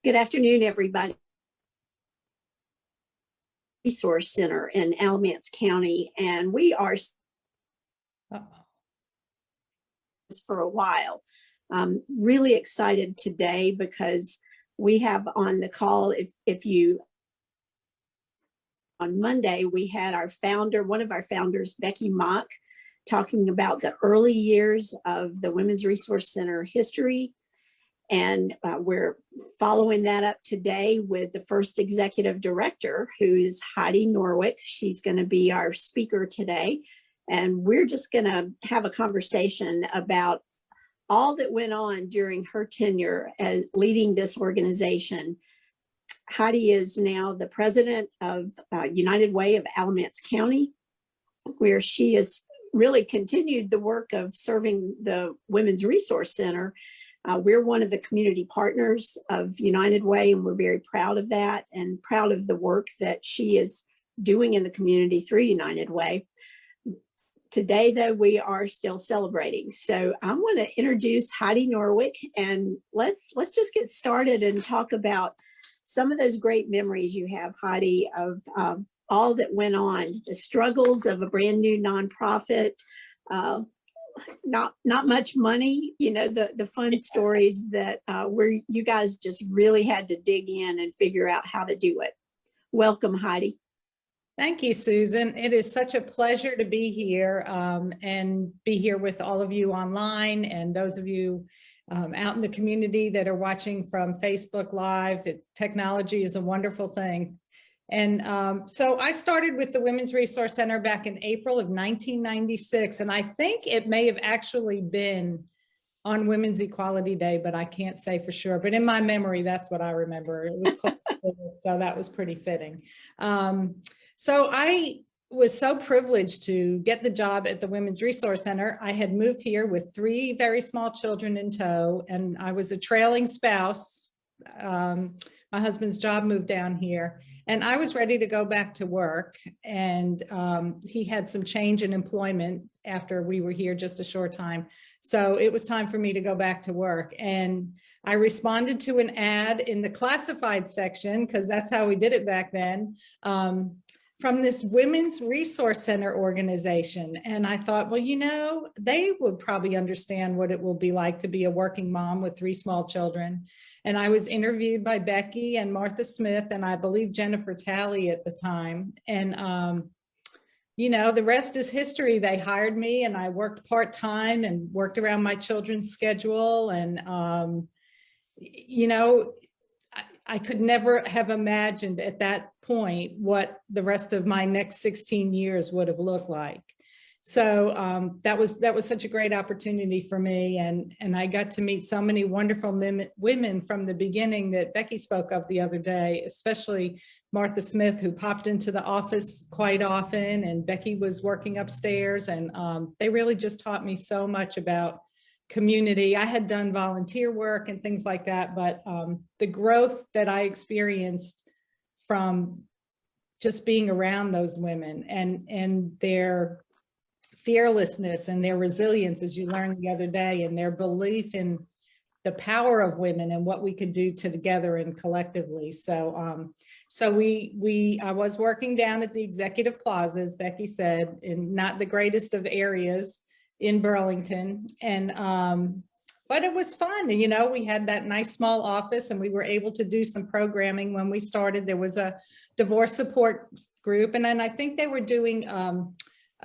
Good afternoon, everybody. Resource Center in Alamance County, and we are for a while. Really excited today because we have on the call, if you on Monday, we had our founder, one of our founders, Becky Mock, talking about the early years of the Women's Resource Center history. And we're following that up today with the first executive director, who is Heidi Norwick. She's going to be our speaker today. And we're just going to have a conversation about all that went on during her tenure as leading this organization. Heidi is now the president of United Way of Alamance County, where she has really continued the work of serving the Women's Resource Center. We're one of the community partners of United Way, and we're very proud of that and proud of the work that she is doing in the community through United Way. Today, though, we are still celebrating. So I want to introduce Heidi Norwick, and let's just get started and talk about some of those great memories you have, Heidi, of all that went on, the struggles of a brand new nonprofit, not much money, you know, the fun stories that where you guys just really had to dig in and figure out how to do it. Welcome, Heidi. Thank you, Susan. It is such a pleasure to be here and be here with all of you online and those of you out in the community that are watching from Facebook Live. Technology is a wonderful thing. And so I started with the Women's Resource Center back in April of 1996, and I think it may have actually been on Women's Equality Day, but I can't say for sure. But in my memory, that's what I remember. It was close to it, so that was pretty fitting. So I was so privileged to get the job at the Women's Resource Center. I had moved here with 3 very small children in tow, and I was a trailing spouse. My husband's job moved down here, and I was ready to go back to work. And he had some change in employment after we were here just a short time. So it was time for me to go back to work. And I responded to an ad in the classified section, because that's how we did it back then, from this Women's Resource Center organization. And I thought, well, you know, they would probably understand what it will be like to be a working mom with 3 small children. And I was interviewed by Becky and Martha Smith, and I believe Jennifer Talley at the time. And, you know, the rest is history. They hired me, and I worked part-time and worked around my children's schedule. And, you know, I could never have imagined at that point what the rest of my next 16 years would have looked like. So that was such a great opportunity for me, and I got to meet so many wonderful women from the beginning that Becky spoke of the other day, especially Martha Smith, who popped into the office quite often, and Becky was working upstairs, and they really just taught me so much about community. I had done volunteer work and things like that, but the growth that I experienced from just being around those women and their fearlessness and their resilience, as you learned the other day, and their belief in the power of women and what we could do together and collectively. So I was working down at the Executive Plaza, as Becky said, in not the greatest of areas in Burlington, and but it was fun. You know, we had that nice small office, and we were able to do some programming. When we started, there was a divorce support group, and then I think they were doing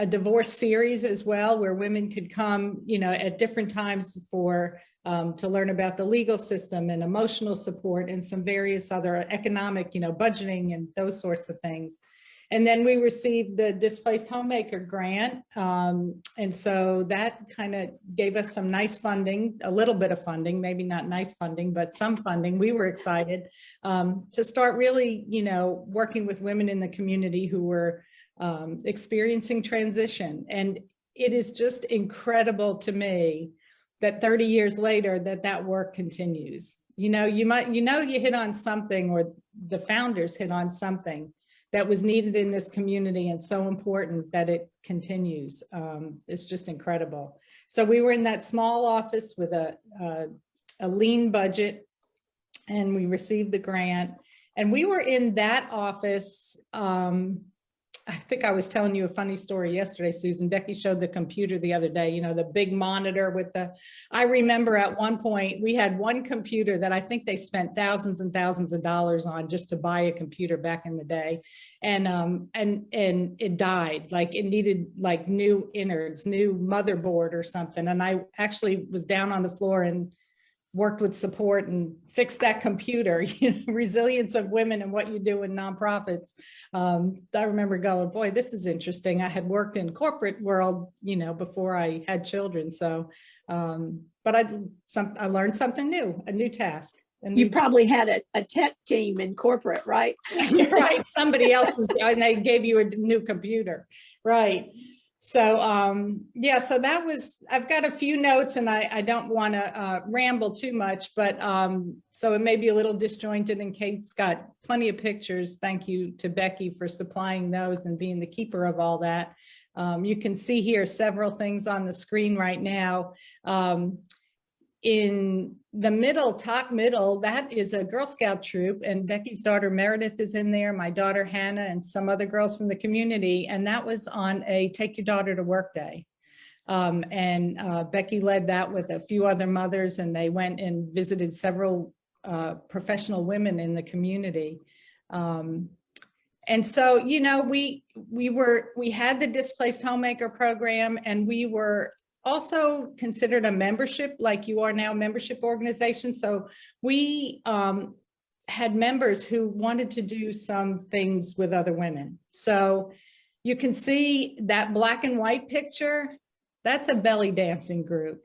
a divorce series as well, where women could come, you know, at different times for to learn about the legal system and emotional support and some various other economic, you know, budgeting and those sorts of things. And then we received the Displaced Homemaker grant. And so that kind of gave us some nice funding, a little bit of funding, maybe not nice funding, but some funding. We were excited to start really, you know, working with women in the community who were experiencing transition. And it is just incredible to me that 30 years later that work continues. You know, you hit on something, or the founders hit on something that was needed in this community and so important that it continues. It's just incredible. So we were in that small office with a lean budget, and we received the grant. And we were in that office. I think I was telling you a funny story yesterday, Susan. Becky showed the computer the other day, you know, the big monitor with the, I remember at one point we had one computer that I think they spent thousands and thousands of dollars on just to buy a computer back in the day. And it died, like it needed like new innards, new motherboard or something. And I actually was down on the floor and worked with support and fixed that computer, you know, resilience of women and what you do in nonprofits. I remember going, boy, this is interesting. I had worked in corporate world, you know, before I had children. So, but I learned something new, a new task. You probably had a tech team in corporate, right? Right. Somebody else was, and they gave you a new computer. Right. So, yeah, so that was, I've got a few notes and I don't want to ramble too much, but so it may be a little disjointed, and Kate's got plenty of pictures. Thank you to Becky for supplying those and being the keeper of all that. You can see here several things on the screen right now. In the middle, top middle, that is a Girl Scout troop, and Becky's daughter Meredith is in there, my daughter Hannah, and some other girls from the community, and that was on a Take Your Daughter to Work Day. Becky led that with a few other mothers, and they went and visited several professional women in the community. And so, you know, we had the Displaced Homemaker program, and we were also considered a membership, like you are now, membership organization. So we had members who wanted to do some things with other women. So you can see that black and white picture, that's a belly dancing group.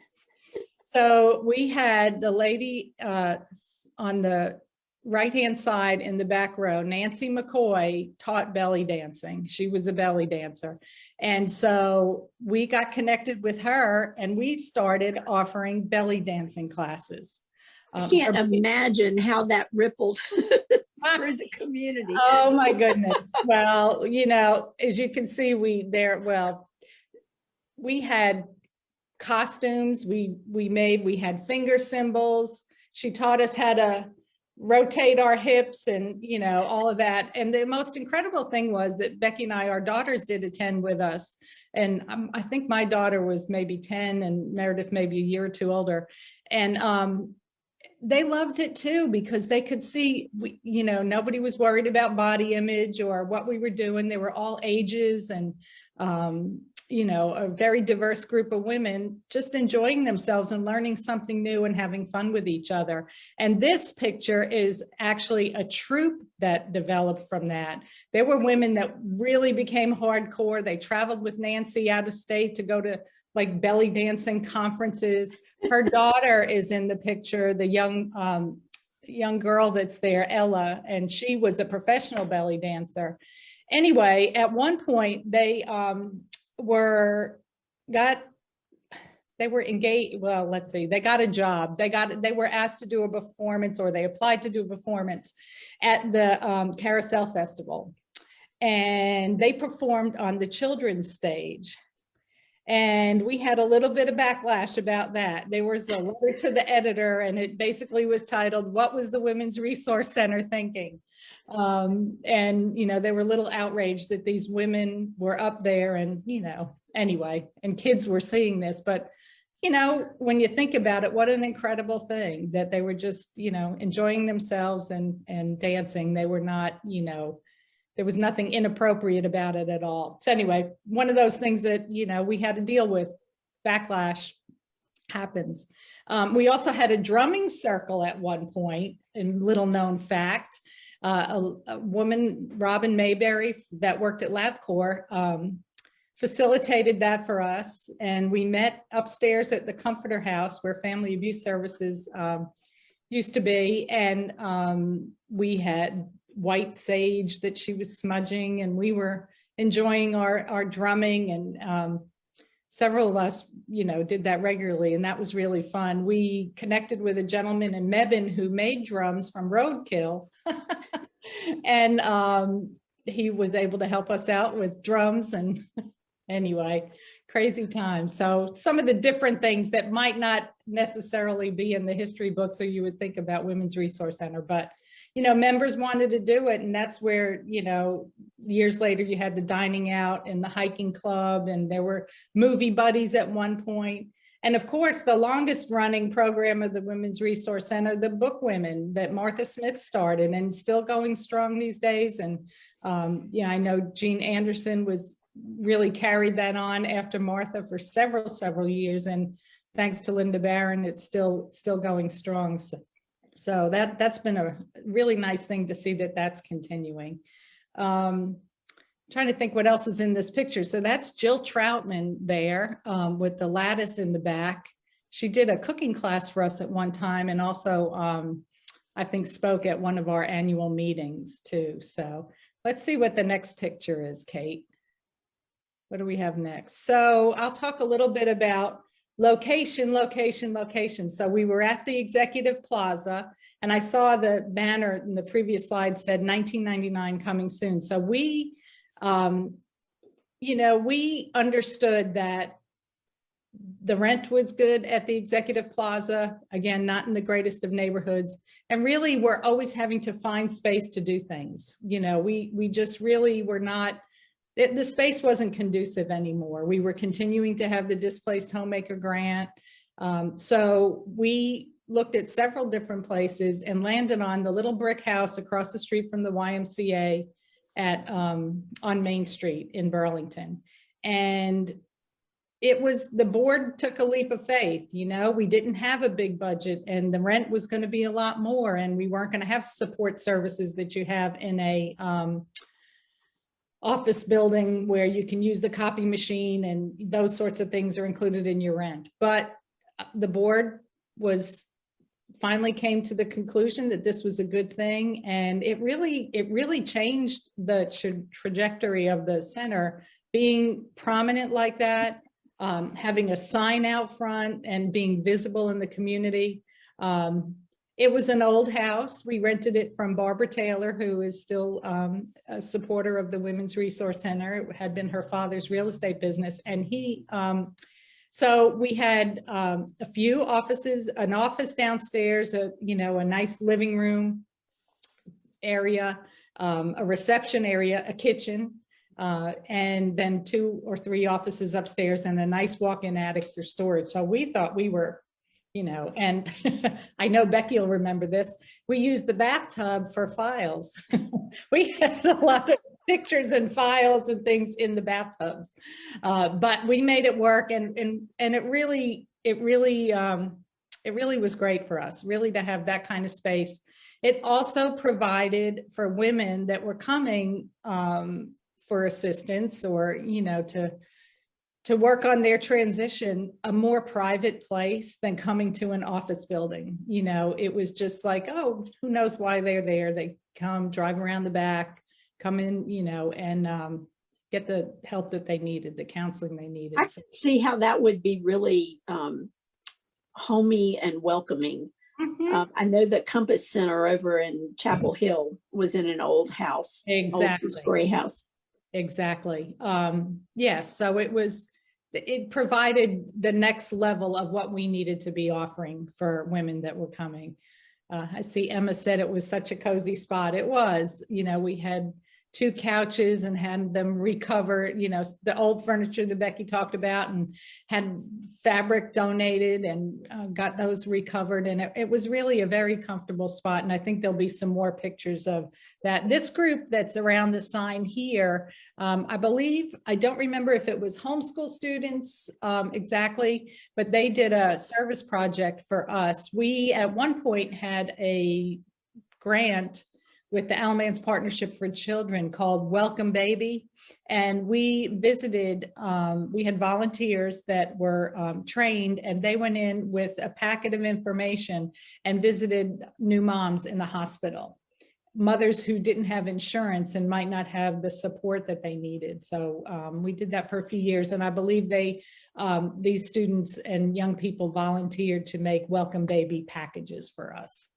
So we had the lady on the right-hand side in the back row, Nancy Mccoy, taught belly dancing. She was a belly dancer. And so we got connected with her and we started offering belly dancing classes. I can't imagine how that rippled through the community. Oh my goodness. Well, you know, as you can see, we had costumes we had finger cymbals. She taught us how to rotate our hips and, you know, all of that. And the most incredible thing was that Becky and I, our daughters did attend with us. And I think my daughter was maybe 10 and Meredith maybe a year or two older. And they loved it too, because they could see, you know, nobody was worried about body image or what we were doing. They were all ages and, you know, a very diverse group of women just enjoying themselves and learning something new and having fun with each other. And this picture is actually a troop that developed from that. There were women that really became hardcore. They traveled with Nancy out of state to go to like belly dancing conferences. Her daughter is in the picture, the young girl that's there, Ella, and she was a professional belly dancer. Anyway, at one point they were engaged. Well, let's see, they got a job. They were asked to do a performance, or they applied to do a performance at the Carousel Festival. And they performed on the children's stage. And we had a little bit of backlash about that. There was a letter to the editor, and it basically was titled, "What was the Women's Resource Center thinking?" And, you know, they were a little outraged that these women were up there and, you know, anyway, and kids were seeing this. But, you know, when you think about it, what an incredible thing that they were just, you know, enjoying themselves and dancing. They were not, you know, there was nothing inappropriate about it at all. So anyway, one of those things that, you know, we had to deal with. Backlash happens. We also had a drumming circle at one point, and little known fact, a woman, Robin Mayberry, that worked at LabCorp, facilitated that for us. And we met upstairs at the Comforter House where Family Abuse Services used to be. And we had white sage that she was smudging, and we were enjoying our drumming, and several of us, you know, did that regularly, and that was really fun. We connected with a gentleman in Mebane who made drums from roadkill, and he was able to help us out with drums. And anyway, crazy time. So some of the different things that might not necessarily be in the history books, or you would think about Women's Resource Center, but members wanted to do it. And that's where, years later you had the dining out and the hiking club, and there were movie buddies at one point. And of course, the longest running program of the Women's Resource Center, the Book Women that Martha Smith started, and still going strong these days. And I know Jean Anderson really carried that on after Martha for several years. And thanks to Linda Barron, it's still going strong. So that's been a really nice thing to see that's continuing. Trying to think what else is in this picture. So that's Jill Troutman there with the lattice in the back. She did a cooking class for us at one time, and also I think spoke at one of our annual meetings too. So let's see what the next picture is, Kate. What do we have next? So I'll talk a little bit about location. So we were at the Executive Plaza, and I saw the banner in the previous slide said 1999 coming soon. So we understood that the rent was good at the Executive Plaza, again, not in the greatest of neighborhoods, and really we're always having to find space to do things. We just really were not, the space wasn't conducive anymore. We were continuing to have the Displaced Homemaker Grant. So we looked at several different places and landed on the little brick house across the street from the YMCA on Main Street in Burlington. And the board took a leap of faith. We didn't have a big budget, and the rent was going to be a lot more, and we weren't going to have support services that you have in a office building where you can use the copy machine, and those sorts of things are included in your rent. But the board finally came to the conclusion that this was a good thing, and it really changed the trajectory of the center, being prominent like that, having a sign out front and being visible in the community. It was an old house. We rented it from Barbara Taylor, who is still a supporter of the Women's Resource Center. It had been her father's real estate business. And so we had a few offices, an office downstairs, a nice living room area, a reception area, a kitchen, and then 2 or 3 offices upstairs, and a nice walk-in attic for storage. So we thought we were, and I know Becky will remember this, we used the bathtub for files. We had a lot of pictures and files and things in the bathtubs, but we made it work, and it really was great for us, really, to have that kind of space. It also provided for women that were coming for assistance, or to work on their transition, a more private place than coming to an office building. It was just like, oh, who knows why they're there. They come, drive around the back, come in, and get the help that they needed, the counseling they needed. I can see how that would be really homey and welcoming. Mm-hmm. I know that Compass Center over in Chapel Hill was in an old house, Exactly. old two-story house. Exactly. Yes. So it provided the next level of what we needed to be offering for women that were coming. I see Emma said it was such a cozy spot. It was, we had 2 couches and had them recovered, the old furniture that Becky talked about, and had fabric donated and got those recovered. And it was really a very comfortable spot. And I think there'll be some more pictures of that. This group that's around the sign here, I believe, I don't remember if it was homeschool students exactly, but they did a service project for us. We at one point had a grant with the Alamance Partnership for Children called Welcome Baby. And we visited, we had volunteers that were trained, and they went in with a packet of information and visited new moms in the hospital, mothers who didn't have insurance and might not have the support that they needed. So we did that for a few years, and I believe these students and young people volunteered to make Welcome Baby packages for us.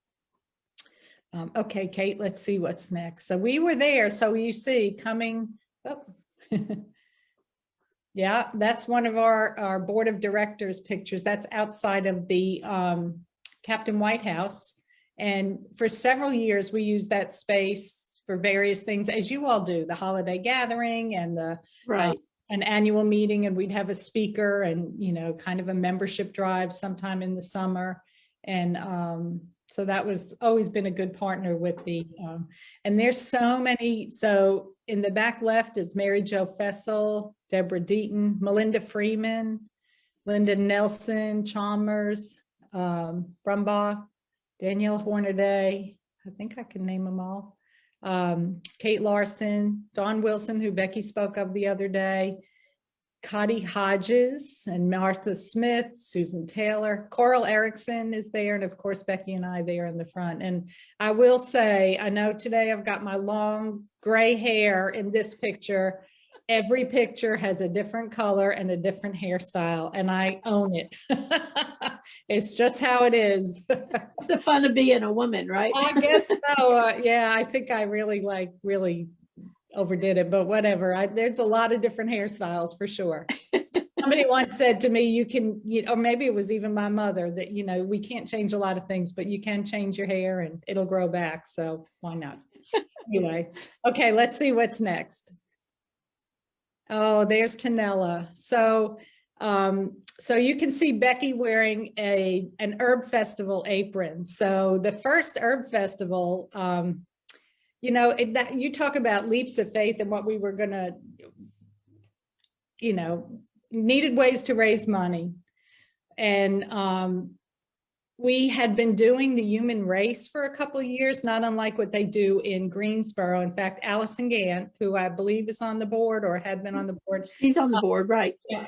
Okay, Kate, let's see what's next. So we were there. So you see coming up. Yeah, that's one of our board of directors pictures. That's outside of the Captain White House. And for several years, we used that space for various things, as you all do, the holiday gathering and the Right. an annual meeting, and we'd have a speaker and, you know, kind of a membership drive sometime in the summer. And so that was always been a good partner with the, and there's so many. So in the back left is Mary Jo Fessel, Deborah Deaton, Melinda Freeman, Linda Nelson, Chalmers, Brumbaugh, Danielle Hornaday. I think I can name them all. Kate Larson, Dawn Wilson, who Becky spoke of the other day, Cotty Hodges and Martha Smith, Susan Taylor, Coral Erickson is there, and of course Becky and I there in the front. And I will say, I know today I've got my long gray hair in this picture. Every picture has a different color and a different hairstyle, and I own it. It's just how it is. It's the fun of being a woman, right? I guess so. Yeah, I think I really overdid it, but whatever. There's a lot of different hairstyles for sure. Somebody once said to me, you can, or maybe it was even my mother, that, you know, we can't change a lot of things, but you can change your hair and it'll grow back. So why not? Anyway, okay, let's see what's next. Oh, there's Tanella. So, so you can see Becky wearing an herb festival apron. So the first herb festival, you know, that you talk about leaps of faith and what we were gonna, you know, needed ways to raise money. And we had been doing the human race for a couple of years, not unlike what they do in Greensboro. In fact, Allison Gant, who I believe is on the board or had been on the board. She's on the board, right? Yeah,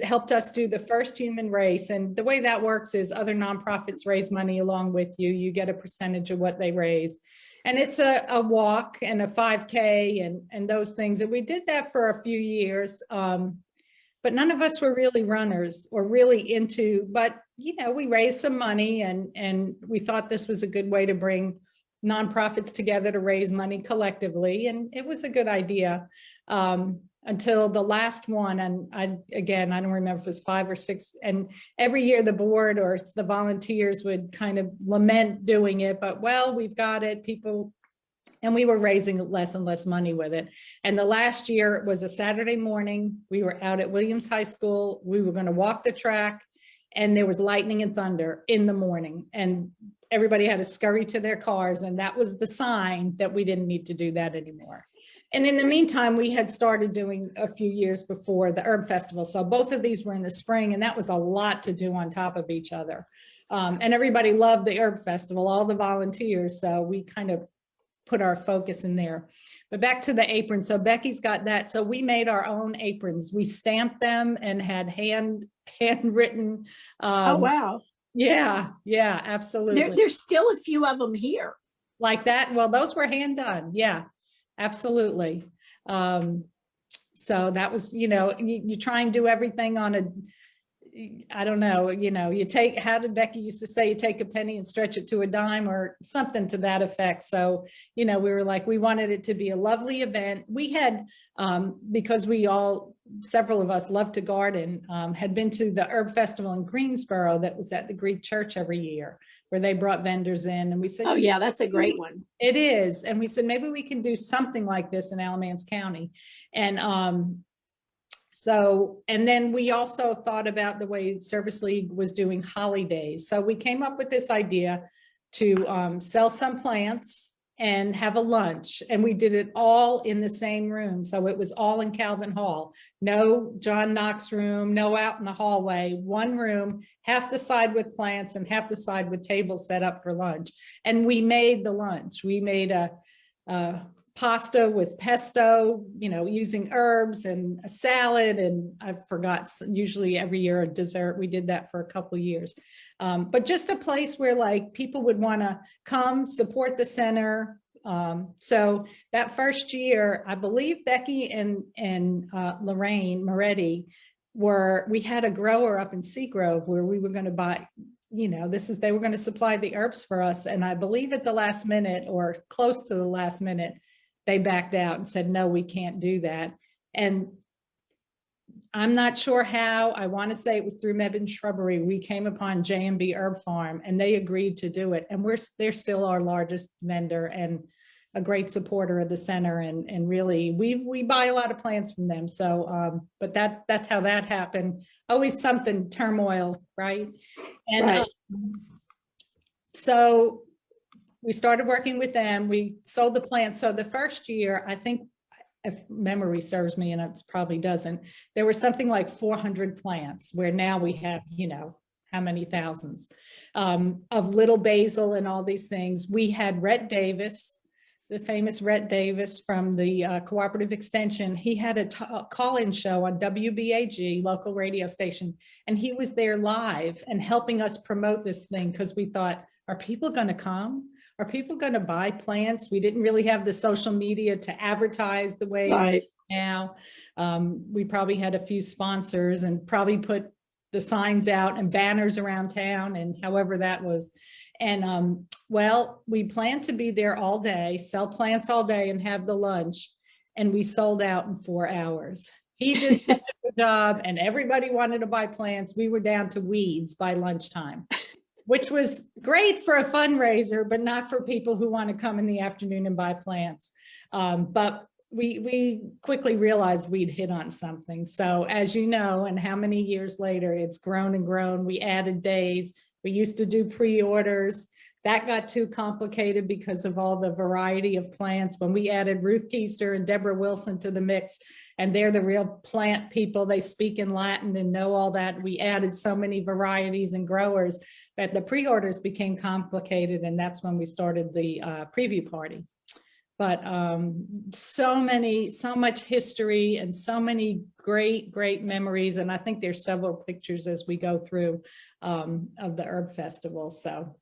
helped us do the first human race. And the way that works is other nonprofits raise money along with you. You get a percentage of what they raise. And it's a walk and a 5K and those things. And we did that for a few years. But none of us were really runners or really into, but, you know, we raised some money and we thought this was a good way to bring nonprofits together to raise money collectively. And it was a good idea until the last one. And I don't remember if it was 5 or 6. And every year the board or the volunteers would kind of lament doing it, but well, we've got it, people. And we were raising less and less money with it. And the last year it was a Saturday morning. We were out at Williams High School. We were going to walk the track and there was lightning and thunder in the morning and everybody had to scurry to their cars. And that was the sign that we didn't need to do that anymore. And in the meantime, we had started doing a few years before the Herb Festival. So both of these were in the spring and that was a lot to do on top of each other. And everybody loved the Herb Festival, all the volunteers. So we kind of put our focus in there. But back to the apron. So Becky's got that. So we made our own aprons. We stamped them and had handwritten. Oh, wow. Yeah, absolutely. There's still a few of them here. Like that. Well, those were hand done. Yeah, absolutely. So that was, you know, you try and do everything on a, I don't know, you know, you take, how did Becky used to say, you take a penny and stretch it to a dime or something to that effect. So, you know, we were like, we wanted it to be a lovely event. We had, because we all, several of us love to garden, had been to the Herb Festival in Greensboro that was at the Greek church every year where they brought vendors in and we said, oh yeah, that's a great one. It is. And we said, maybe we can do something like this in Alamance County. And, so, and then we also thought about the way Service League was doing holidays. So we came up with this idea to sell some plants and have a lunch. And we did it all in the same room. So it was all in Calvin Hall. No John Knox room, no out in the hallway, one room, half the side with plants and half the side with tables set up for lunch. And we made the lunch. We made a pasta with pesto, you know, using herbs and a salad. And I forgot, usually every year a dessert. We did that for a couple of years. But just a place where like people would want to come support the center. So that first year, I believe Becky and Lorraine Moretti we had a grower up in Seagrove where we were going to buy, you know, they were going to supply the herbs for us. And I believe at the last minute or close to the last minute, they backed out and said, no, we can't do that. And I'm not sure how. I want to say it was through Mebane Shrubbery. We came upon J&B Herb Farm and they agreed to do it. And they're still our largest vendor and a great supporter of the center. And really, we buy a lot of plants from them. So, but that's how that happened. Always something turmoil, right? And Right. So we started working with them. We sold the plants. So the first year, I think, if memory serves me, and it probably doesn't, there was something like 400 plants, where now we have, you know, how many thousands of little basil and all these things. We had Rhett Davis, the famous Rhett Davis from the Cooperative Extension. He had a call-in show on WBAG, local radio station, and he was there live and helping us promote this thing, because we thought, are people going to come? Are people going to buy plants? We didn't really have the social media to advertise the way Right. now. We probably had a few sponsors and probably put the signs out and banners around town, and however that was. And well, we planned to be there all day, sell plants all day and have the lunch. And we sold out in 4 hours. He did such a good job and everybody wanted to buy plants. We were down to weeds by lunchtime, which was great for a fundraiser, but not for people who want to come in the afternoon and buy plants. But we quickly realized we'd hit on something. So as you know, and how many years later, it's grown and grown. We added days. We used to do pre-orders. That got too complicated because of all the variety of plants. When we added Ruth Keister and Deborah Wilson to the mix, and they're the real plant people, they speak in Latin and know all that. We added so many varieties and growers that the pre-orders became complicated, and that's when we started the preview party. But so much history and so many great memories. And I think there's several pictures as we go through of the Herb Festival. So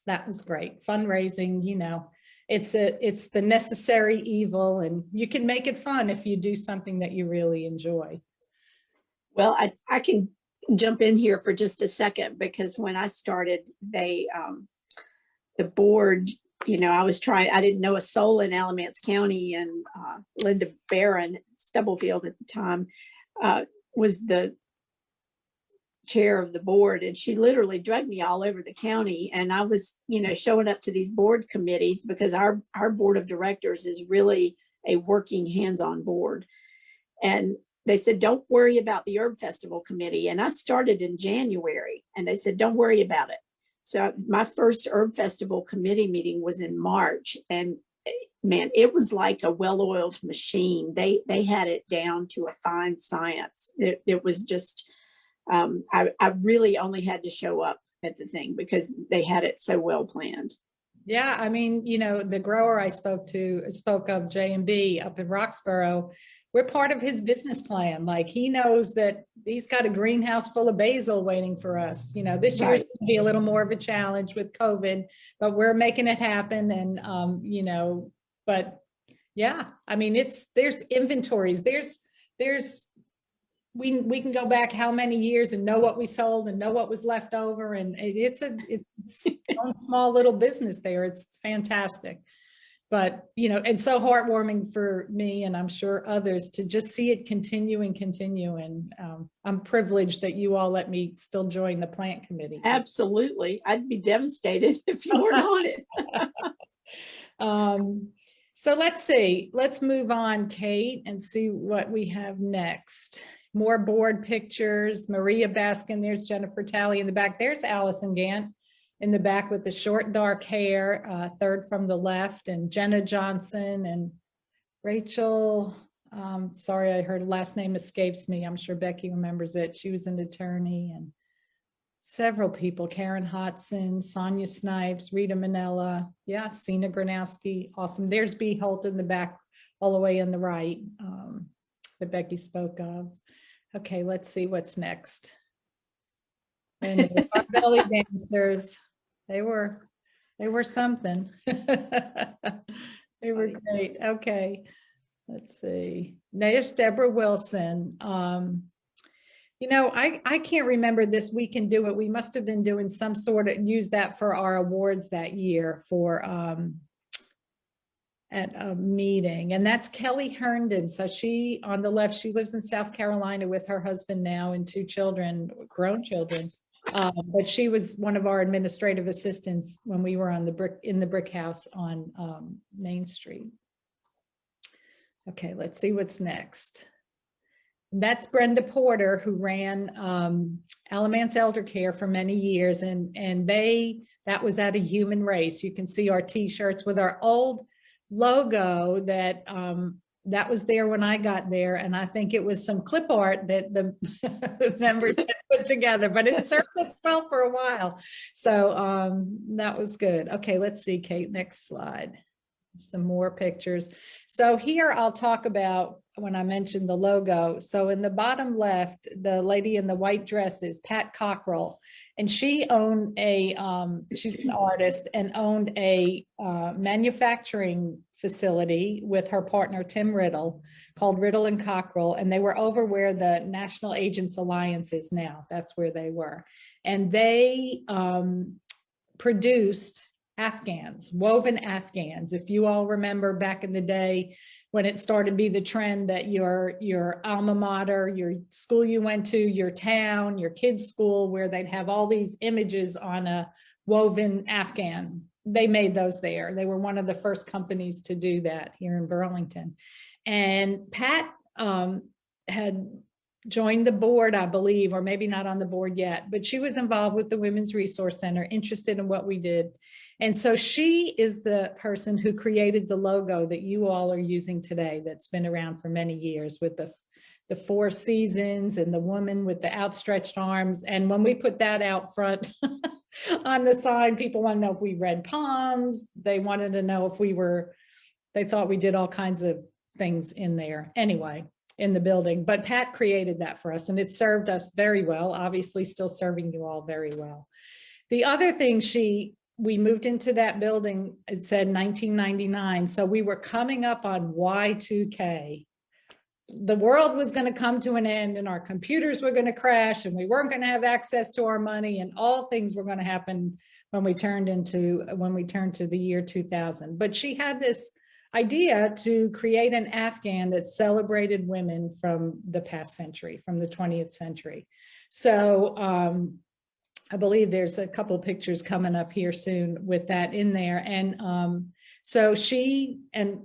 that was great. Fundraising, you know, it's the necessary evil, and you can make it fun if you do something that you really enjoy. Well, I can jump in here for just a second, because when I started, the board, you know, I didn't know a soul in Alamance County, and Linda Barron, Stubblefield at the time, was the chair of the board, and she literally dragged me all over the county. And I was, you know, showing up to these board committees, because our board of directors is really a working hands-on board. And they said, don't worry about the Herb Festival committee. And I started in January, and they said, don't worry about it. So my first Herb Festival committee meeting was in March, and man, it was like a well-oiled machine. They had it down to a fine science. It was just, I really only had to show up at the thing because they had it so well planned. Yeah, I mean, you know, the grower I spoke of, J&B up in Roxborough. We're part of his business plan. Like, he knows that he's got a greenhouse full of basil waiting for us. You know, this year's going to be a little more of a challenge with COVID, but we're making it happen. And, you know, but yeah, I mean, there's inventories. We can go back how many years and know what we sold and know what was left over. And it's own small little business there. It's fantastic. But, you know, it's so heartwarming for me, and I'm sure others, to just see it continue and continue. And I'm privileged that you all let me still join the plant committee. Absolutely. I'd be devastated if you weren't on it. So let's see. Let's move on, Kate, and see what we have next. More board pictures. Maria Baskin, there's Jennifer Talley in the back. There's Allison Gant in the back with the short dark hair, third from the left, and Jenna Johnson and Rachel. Sorry, I heard last name escapes me. I'm sure Becky remembers it. She was an attorney, and several people, Karen Hodson, Sonia Snipes, Rita Manella. Yeah, Sina Granowski. Awesome. There's B. Holt in the back, all the way on the right, that Becky spoke of. Okay, let's see what's next. And the belly dancers, they were something. They were great. Okay, let's see. There's Deborah Wilson. You know, I can't remember this We Can Do It. We must have been doing some sort of, use that for our awards that year for at a meeting, and that's Kelly Herndon. So she, on the left, she lives in South Carolina with her husband now and 2 children, grown children. But she was one of our administrative assistants when we were on in the brick house on Main Street. Okay, let's see what's next. That's Brenda Porter, who ran Alamance Elder Care for many years, and that was at a Human Race. You can see our t-shirts with our old logo that was there when I got there, and I think it was some clip art that the members had put together, but it served us well for a while. So that was good. Okay, let's see, Kate, next slide. Some more pictures. So here I'll talk about when I mentioned the logo. So in the bottom left, the lady in the white dress is Pat Cockerell, and she owned she's an artist and owned a manufacturing facility with her partner, Tim Riddle, called Riddle and Cockerell. And they were over where the National Agents Alliance is now. That's where they were. And they produced Afghans, woven Afghans. If you all remember back in the day when it started to be the trend that your alma mater, your school you went to, your town, your kids' school, where they'd have all these images on a woven Afghan. They made those there. They were one of the first companies to do that here in Burlington. And Pat had joined the board, I believe, or maybe not on the board yet, but she was involved with the Women's Resource Center, interested in what we did. And so she is the person who created the logo that you all are using today, that's been around for many years, with the 4 seasons and the woman with the outstretched arms. And when we put that out front on the sign, people want to know if we read palms. They wanted to know if they thought we did all kinds of things in there. Anyway, in the building, but Pat created that for us, and it served us very well, obviously still serving you all very well. The other thing, we moved into that building, it said 1999, so we were coming up on Y2K. The world was going to come to an end, and our computers were going to crash, and we weren't going to have access to our money, and all things were going to happen when we turned to the year 2000. But she had this idea to create an Afghan that celebrated women from the past century, from the 20th century. So I believe there's a couple pictures coming up here soon with that in there. And so she and,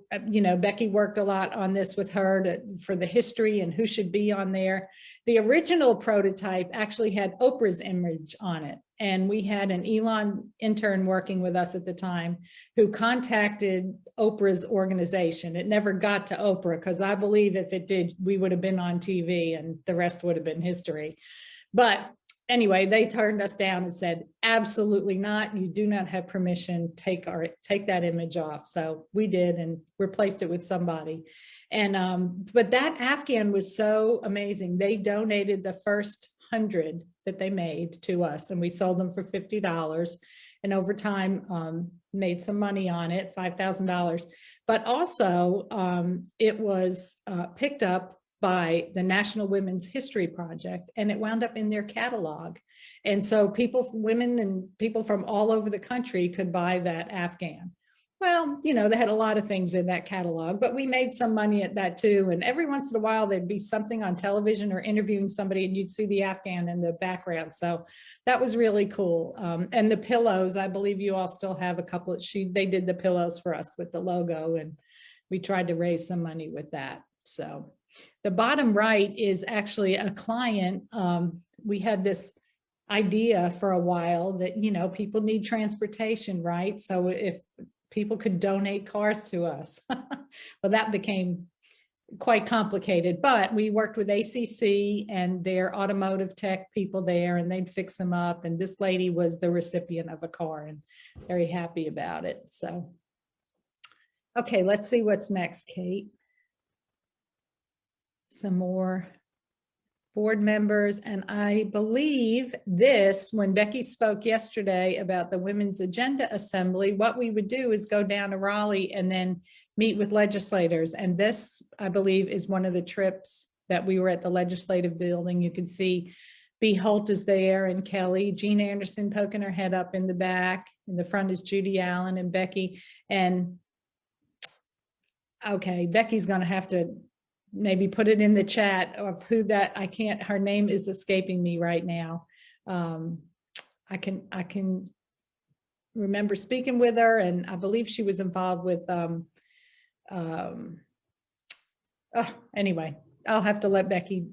Becky worked a lot on this with her for the history and who should be on there. The original prototype actually had Oprah's image on it. And we had an Elon intern working with us at the time who contacted Oprah's organization. It never got to Oprah, because I believe if it did, we would have been on TV and the rest would have been history. But anyway, they turned us down and said, absolutely not. You do not have permission. Take that image off. So we did, and replaced it with somebody. And but that Afghan was so amazing. They donated the first 100 that they made to us, and we sold them for $50, and over time made some money on it, $5,000. But also it was picked up by the National Women's History Project, and it wound up in their catalog. And so women and people from all over the country could buy that Afghan. Well, they had a lot of things in that catalog, but we made some money at that too. And every once in a while, there'd be something on television or interviewing somebody, and you'd see the Afghan in the background. So that was really cool. And the pillows, I believe you all still have a couple. They did the pillows for us with the logo, and we tried to raise some money with that. So the bottom right is actually a client. We had this idea for a while that, people need transportation, right? So if people could donate cars to us. Well, that became quite complicated, but we worked with ACC and their automotive tech people there, and they'd fix them up. And this lady was the recipient of a car and very happy about it. So, okay, let's see what's next, Kate. Some more board members. And I believe when Becky spoke yesterday about the Women's Agenda Assembly, what we would do is go down to Raleigh and then meet with legislators. And this, I believe, is one of the trips that we were at the legislative building. You can see B. Holt is there, and Kelly, Jean Anderson poking her head up in the back. In the front is Judy Allen and Becky. And okay, Becky's going to have to maybe put it in the chat of who that, I can't, her name is escaping me right now. I can remember speaking with her, and I believe she was involved with, anyway, I'll have to let Becky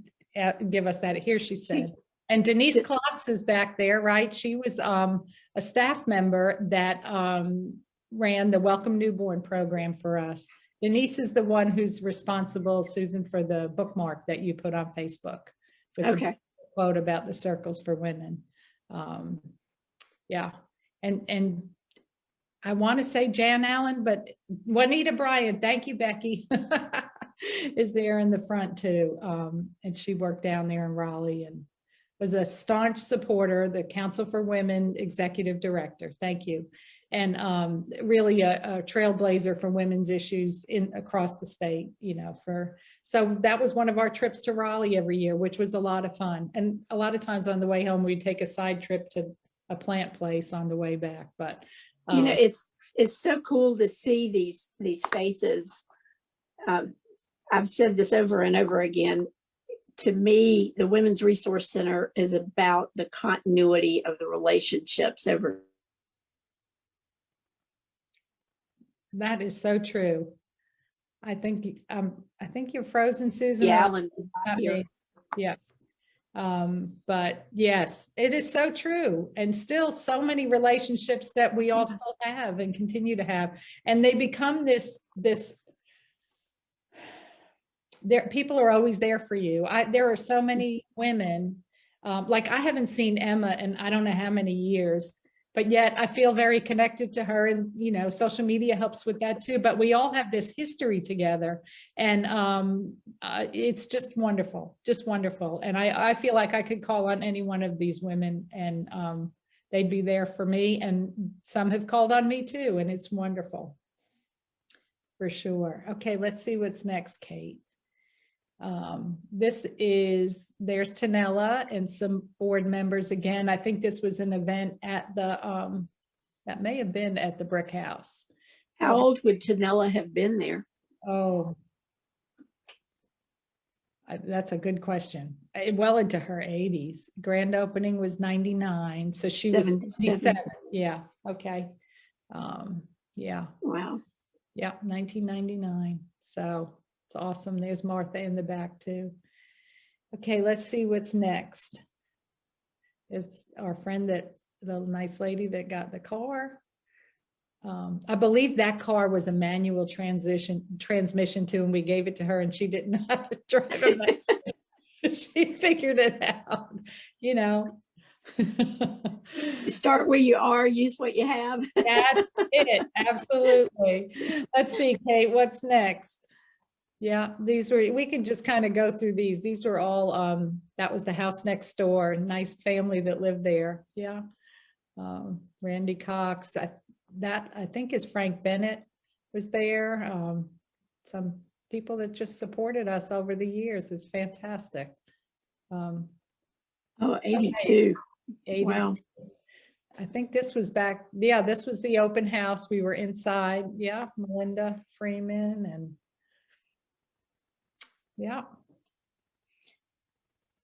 give us that. Here she said. And Denise Klotz is back there, right? She was a staff member that ran the Welcome Newborn program for us. Denise is the one who's responsible, Susan, for the bookmark that you put on Facebook with the quote about the circles for women. Yeah, and I want to say Jan Allen, but Juanita Bryant, thank you, Becky, is there in the front too. And she worked down there in Raleigh and was a staunch supporter, the Council for Women Executive Director. Thank you. And really a trailblazer for women's issues across the state, you know, so that was one of our trips to Raleigh every year, which was a lot of fun. And a lot of times on the way home, we'd take a side trip to a plant place on the way back. But you know, it's so cool to see these faces. I've said this over and over again. To me, the Women's Resource Center is about the continuity of the relationships over. That is so true. I think you're frozen, Susan. Yeah, Alan is not here. Yeah. But yes, it is so true. And still so many relationships that we all still have and continue to have. And they become this there, people are always there for you. There are so many women, like I haven't seen Emma in I don't know how many years, but yet I feel very connected to her, and you know, social media helps with that too. But we all have this history together, and it's just wonderful, just wonderful. And I feel like I could call on any one of these women, and they'd be there for me. And some have called on me too, and it's wonderful, for sure. Okay, let's see what's next, Kate. There's Tanella and some board members again. I think this was an event at the that may have been at the Brick House. How old would Tanella have been there? Oh, that's a good question. Well into her 80s. Grand opening was 99, so she was 77. Yeah. Okay. Yeah. Wow. Yeah. 1999. So it's awesome. There's Martha in the back too. Okay, let's see what's next. Is our friend the nice lady that got the car. I believe that car was a manual transmission too, and we gave it to her and she didn't know how to drive it. She figured it out, you know. You start where you are, use what you have. That's it, absolutely. Let's see, Kate, what's next? Yeah, these were, we can just kind of go through these. These were all, that was the house next door, nice family that lived there. Yeah. Randy Cox, I think is Frank Bennett was there. Some people that just supported us over the years. It's fantastic. Oh, 82. Okay. Wow. I think this was back. Yeah, this was the open house. We were inside. Yeah, Melinda Freeman and yeah.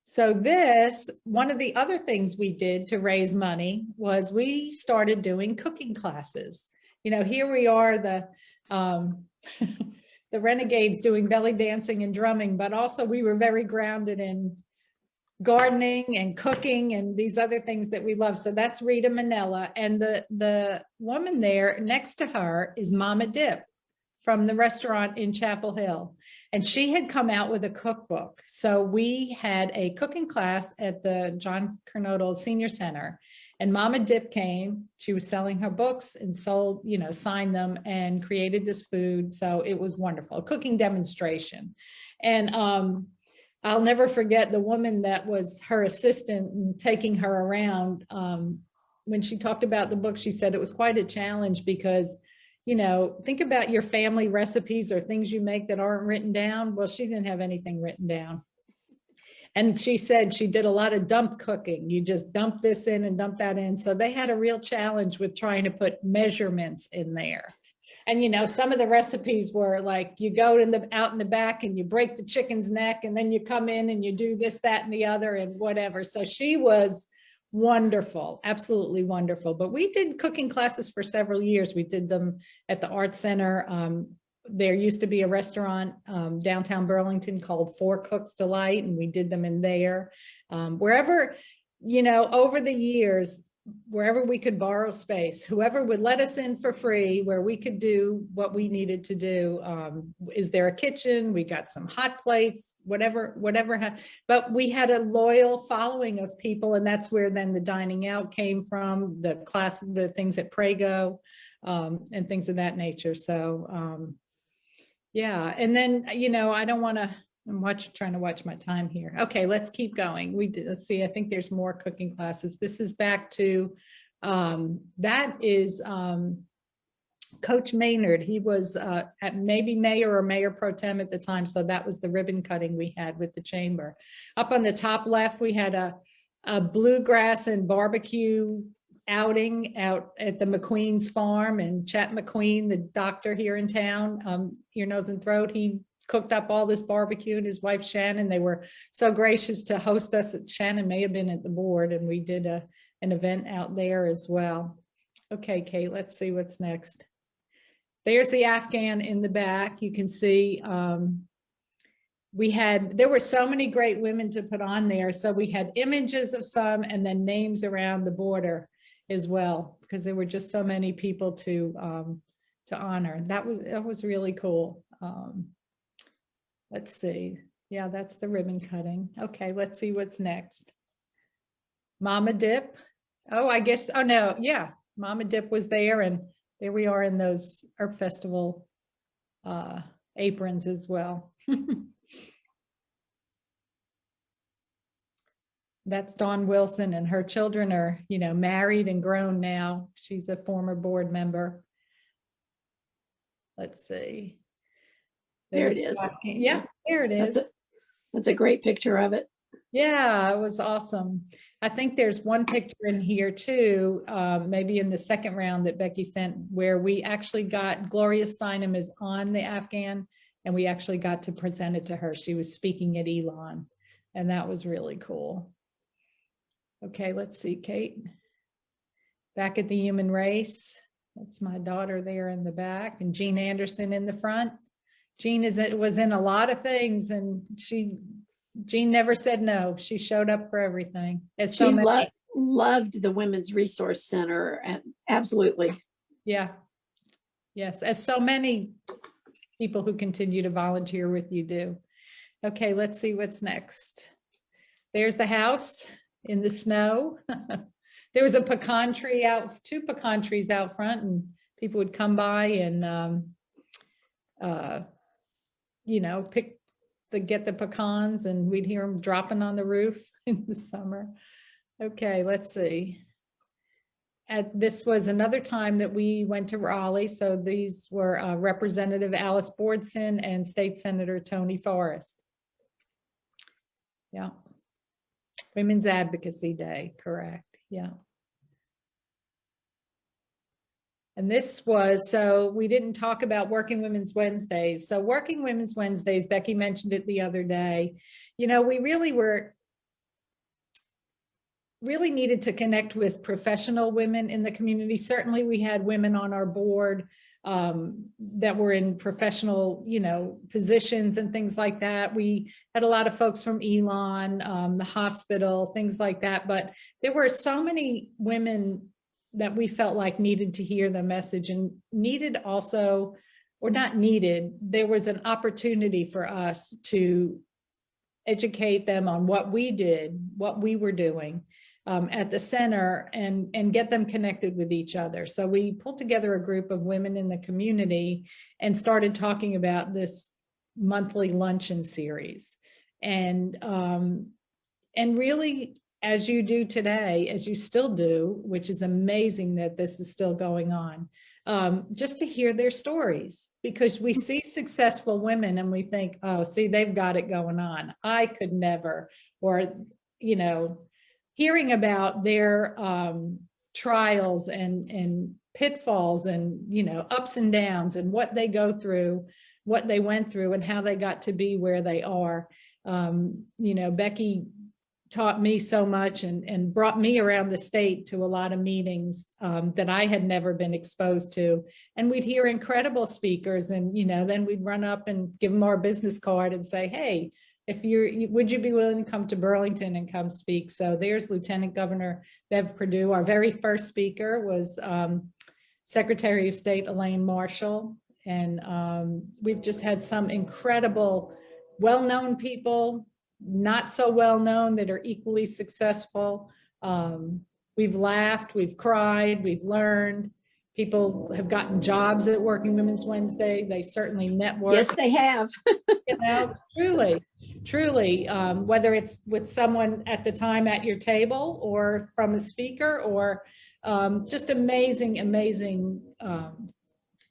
So one of the other things we did to raise money was we started doing cooking classes. You know, here we are, the renegades doing belly dancing and drumming, but also we were very grounded in gardening and cooking and these other things that we love. So that's Rita Manella. And the woman there next to her is Mama Dip from the restaurant in Chapel Hill. And she had come out with a cookbook. So we had a cooking class at the John Kernodle Senior Center, and Mama Dip came. She was selling her books and sold, you know, signed them and created this food. So it was wonderful, a cooking demonstration. And I'll never forget the woman that was her assistant and taking her around. When she talked about the book, she said it was quite a challenge because, you know, think about your family recipes or things you make that aren't written down. Well, she didn't have anything written down. And she said she did a lot of dump cooking. You just dump this in and dump that in. So they had a real challenge with trying to put measurements in there. And, you know, some of the recipes were like, you go out in the back and you break the chicken's neck, and then you come in and you do this, that, and the other, and whatever. So she was wonderful, absolutely wonderful. But we did cooking classes for several years. We did them at the Art Center. There used to be a restaurant downtown Burlington called Four Cooks Delight, and we did them in there. Wherever, you know, over the years, wherever we could borrow space, whoever would let us in for free, where we could do what we needed to do. Is there a kitchen? We got some hot plates, whatever. But we had a loyal following of people, and that's where then the dining out came from, the things at Prego, and things of that nature. So yeah, and then, you know, I don't want to, I'm trying to watch my time here. Okay, let's keep going. Let's see, I think there's more cooking classes. This is back to, that is Coach Maynard. He was at maybe mayor or mayor pro tem at the time. So that was the ribbon cutting we had with the chamber. Up on the top left, we had a bluegrass and barbecue outing out at the McQueen's farm, and Chet McQueen, the doctor here in town, ear, nose, and throat, he cooked up all this barbecue, and his wife Shannon, they were so gracious to host us. Shannon may have been at the board, and we did an event out there as well. Okay, Kate, let's see what's next. There's the Afghan in the back. You can see there were so many great women to put on there. So we had images of some, and then names around the border as well, because there were just so many people to honor. That was really cool. Let's see. Yeah, that's the ribbon cutting. Okay, let's see what's next. Mama Dip. Oh, I guess, oh no, yeah, Mama Dip was there, and there we are in those Art Festival aprons as well. That's Dawn Wilson, and her children are, you know, married and grown now. She's a former board member. Let's see. There it is. Yeah, there it is. That's a great picture of it. Yeah, it was awesome. I think there's one picture in here too, maybe in the second round that Becky sent, where we actually got Gloria Steinem is on the Afghan, and we actually got to present it to her. She was speaking at Elon, and that was really cool. Okay, let's see, Kate. Back at the Human Race. That's my daughter there in the back, and Jean Anderson in the front. Jean was in a lot of things, and Jean never said no. She showed up for everything. As she loved the Women's Resource Center, and absolutely. Yeah. Yes, as so many people who continue to volunteer with you do. Okay, let's see what's next. There's the house in the snow. There was a pecan tree two pecan trees out front, and people would come by and you know, get the pecans, and we'd hear them dropping on the roof in the summer. Okay, let's see. This was another time that we went to Raleigh. So these were Representative Alice Boardson and State Senator Tony Forrest. Yeah. Women's Advocacy Day, correct. Yeah. And this was, so we didn't talk about Working Women's Wednesdays. So Working Women's Wednesdays, Becky mentioned it the other day. You know, we really needed to connect with professional women in the community. Certainly we had women on our board that were in professional, you know, positions and things like that. We had a lot of folks from Elon, the hospital, things like that. But there were so many women that we felt like needed to hear the message, and needed also, or not needed, there was an opportunity for us to educate them on what we did, what we were doing at the center, and get them connected with each other. So we pulled together a group of women in the community and started talking about this monthly luncheon series. And really, as you do today, as you still do, which is amazing that this is still going on, just to hear their stories, because we see successful women and we think, oh, see, they've got it going on. I could never. Or, you know, hearing about their trials and pitfalls and, ups and downs and what they go through, what they went through and how they got to be where they are. Becky taught me so much and brought me around the state to a lot of meetings that I had never been exposed to. And we'd hear incredible speakers and, then we'd run up and give them our business card and say, hey, would you be willing to come to Burlington and come speak? So there's Lieutenant Governor Bev Perdue. Our very first speaker was Secretary of State Elaine Marshall. And we've just had some incredible, well-known people, not so well-known, that are equally successful. We've laughed, we've cried, we've learned. People have gotten jobs at Working Women's Wednesday. They certainly network. Yes, they have. Truly, whether it's with someone at the time at your table or from a speaker or just amazing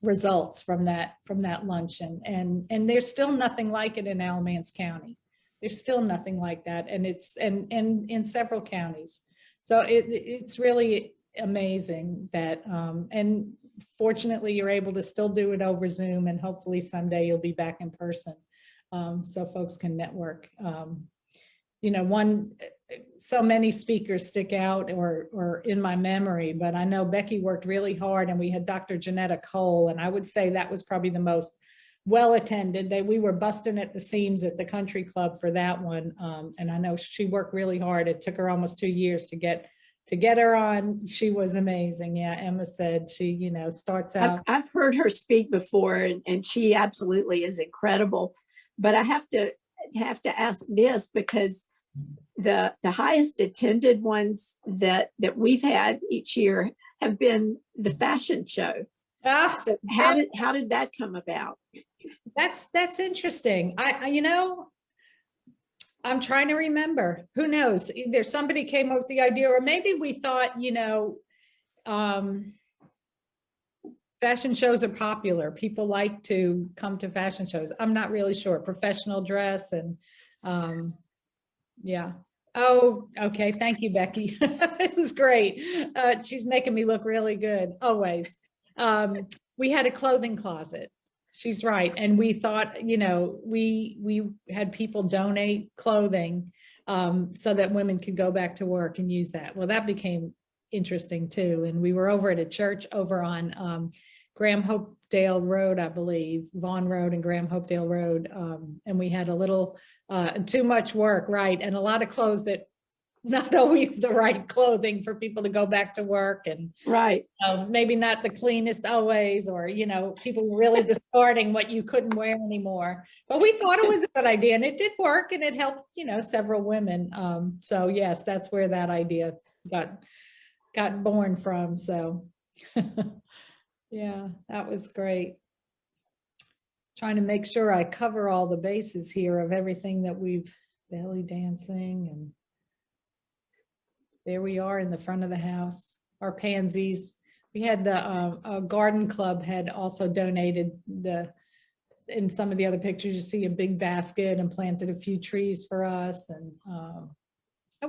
results from that luncheon. And there's still nothing like it in Alamance County. There's still nothing like that. And it's in several counties. So it's really amazing that, and fortunately you're able to still do it over Zoom, and hopefully someday you'll be back in person so folks can network. So many speakers stick out or in my memory, but I know Becky worked really hard, and we had Dr. Janetta Cole, and I would say that was probably the most well-attended. We were busting at the seams at the country club for that one. And I know she worked really hard. It took her almost 2 years to get her on. She was amazing. Yeah, Emma said she, starts out. I've heard her speak before, and she absolutely is incredible. But I have to ask this, because the highest attended ones that we've had each year have been the fashion show. So how did that come about? That's interesting. I'm trying to remember. Who knows? Either somebody came up with the idea, or maybe we thought, fashion shows are popular. People like to come to fashion shows. I'm not really sure. Professional dress and yeah. Oh, okay. Thank you, Becky. This is great. She's making me look really good always. We had a clothing closet. She's right. And we thought, we had people donate clothing so that women could go back to work and use that. Well, that became interesting too. And we were over at a church over on Graham Hopedale Road, I believe, Vaughan Road and Graham Hopedale Road. And we had a little too much work, right? And a lot of clothes that not always the right clothing for people to go back to work, and right, maybe not the cleanest always, or people were really discarding what you couldn't wear anymore. But we thought it was a good idea, and it did work, and it helped several women. So yes, that's where that idea got born from. So yeah, that was great. Trying to make sure I cover all the bases here of everything that we've belly dancing, and there we are in the front of the house, our pansies. We had the garden club had also donated in some of the other pictures, you see a big basket and planted a few trees for us. And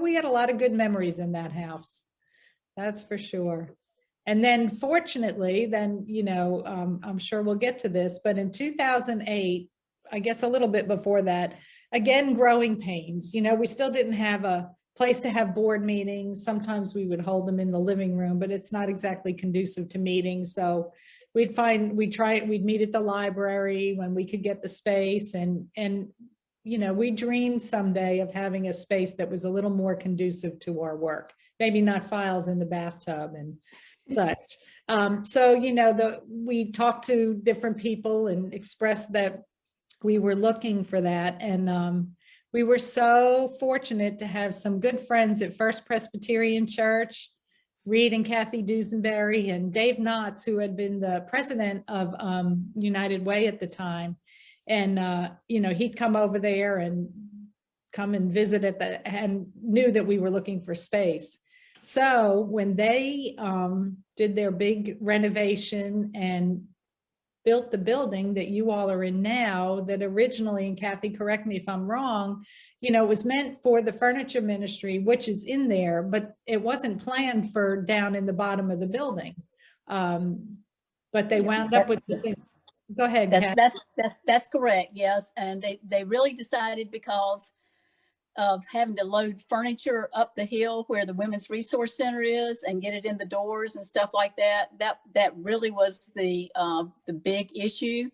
we had a lot of good memories in that house. That's for sure. And then fortunately, I'm sure we'll get to this, but in 2008, I guess a little bit before that, again, growing pains. We still didn't have a place to have board meetings. Sometimes we would hold them in the living room, but it's not exactly conducive to meetings. So we'd meet at the library when we could get the space, and we dreamed someday of having a space that was a little more conducive to our work, maybe not files in the bathtub and such. So, we talked to different people and expressed that we were looking for that. And we were so fortunate to have some good friends at First Presbyterian Church, Reed and Kathy Dusenberry, and Dave Knotts, who had been the president of United Way at the time. And, he'd come over there and come and visit and knew that we were looking for space. So when they did their big renovation and built the building that you all are in now, that originally, and Kathy, correct me if I'm wrong, it was meant for the furniture ministry, which is in there, but it wasn't planned for down in the bottom of the building. But they wound up with this. Go ahead, Kat. That's correct. Yes. And they really decided, because of having to load furniture up the hill where the Women's Resource Center is and get it in the doors and stuff like that. That really was the big issue.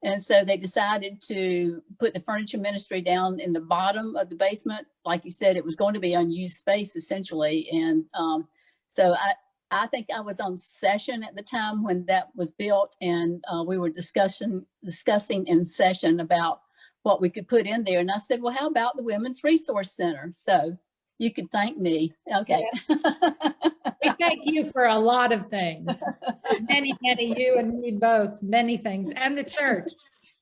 And so they decided to put the furniture ministry down in the bottom of the basement. Like you said, it was going to be unused space essentially. And so I think I was on session at the time when that was built, and we were discussing in session about what we could put in there. And I said, well, how about the Women's Resource Center? So you could thank me. Okay. We thank you for a lot of things. Many, you and me both, many things. And the church,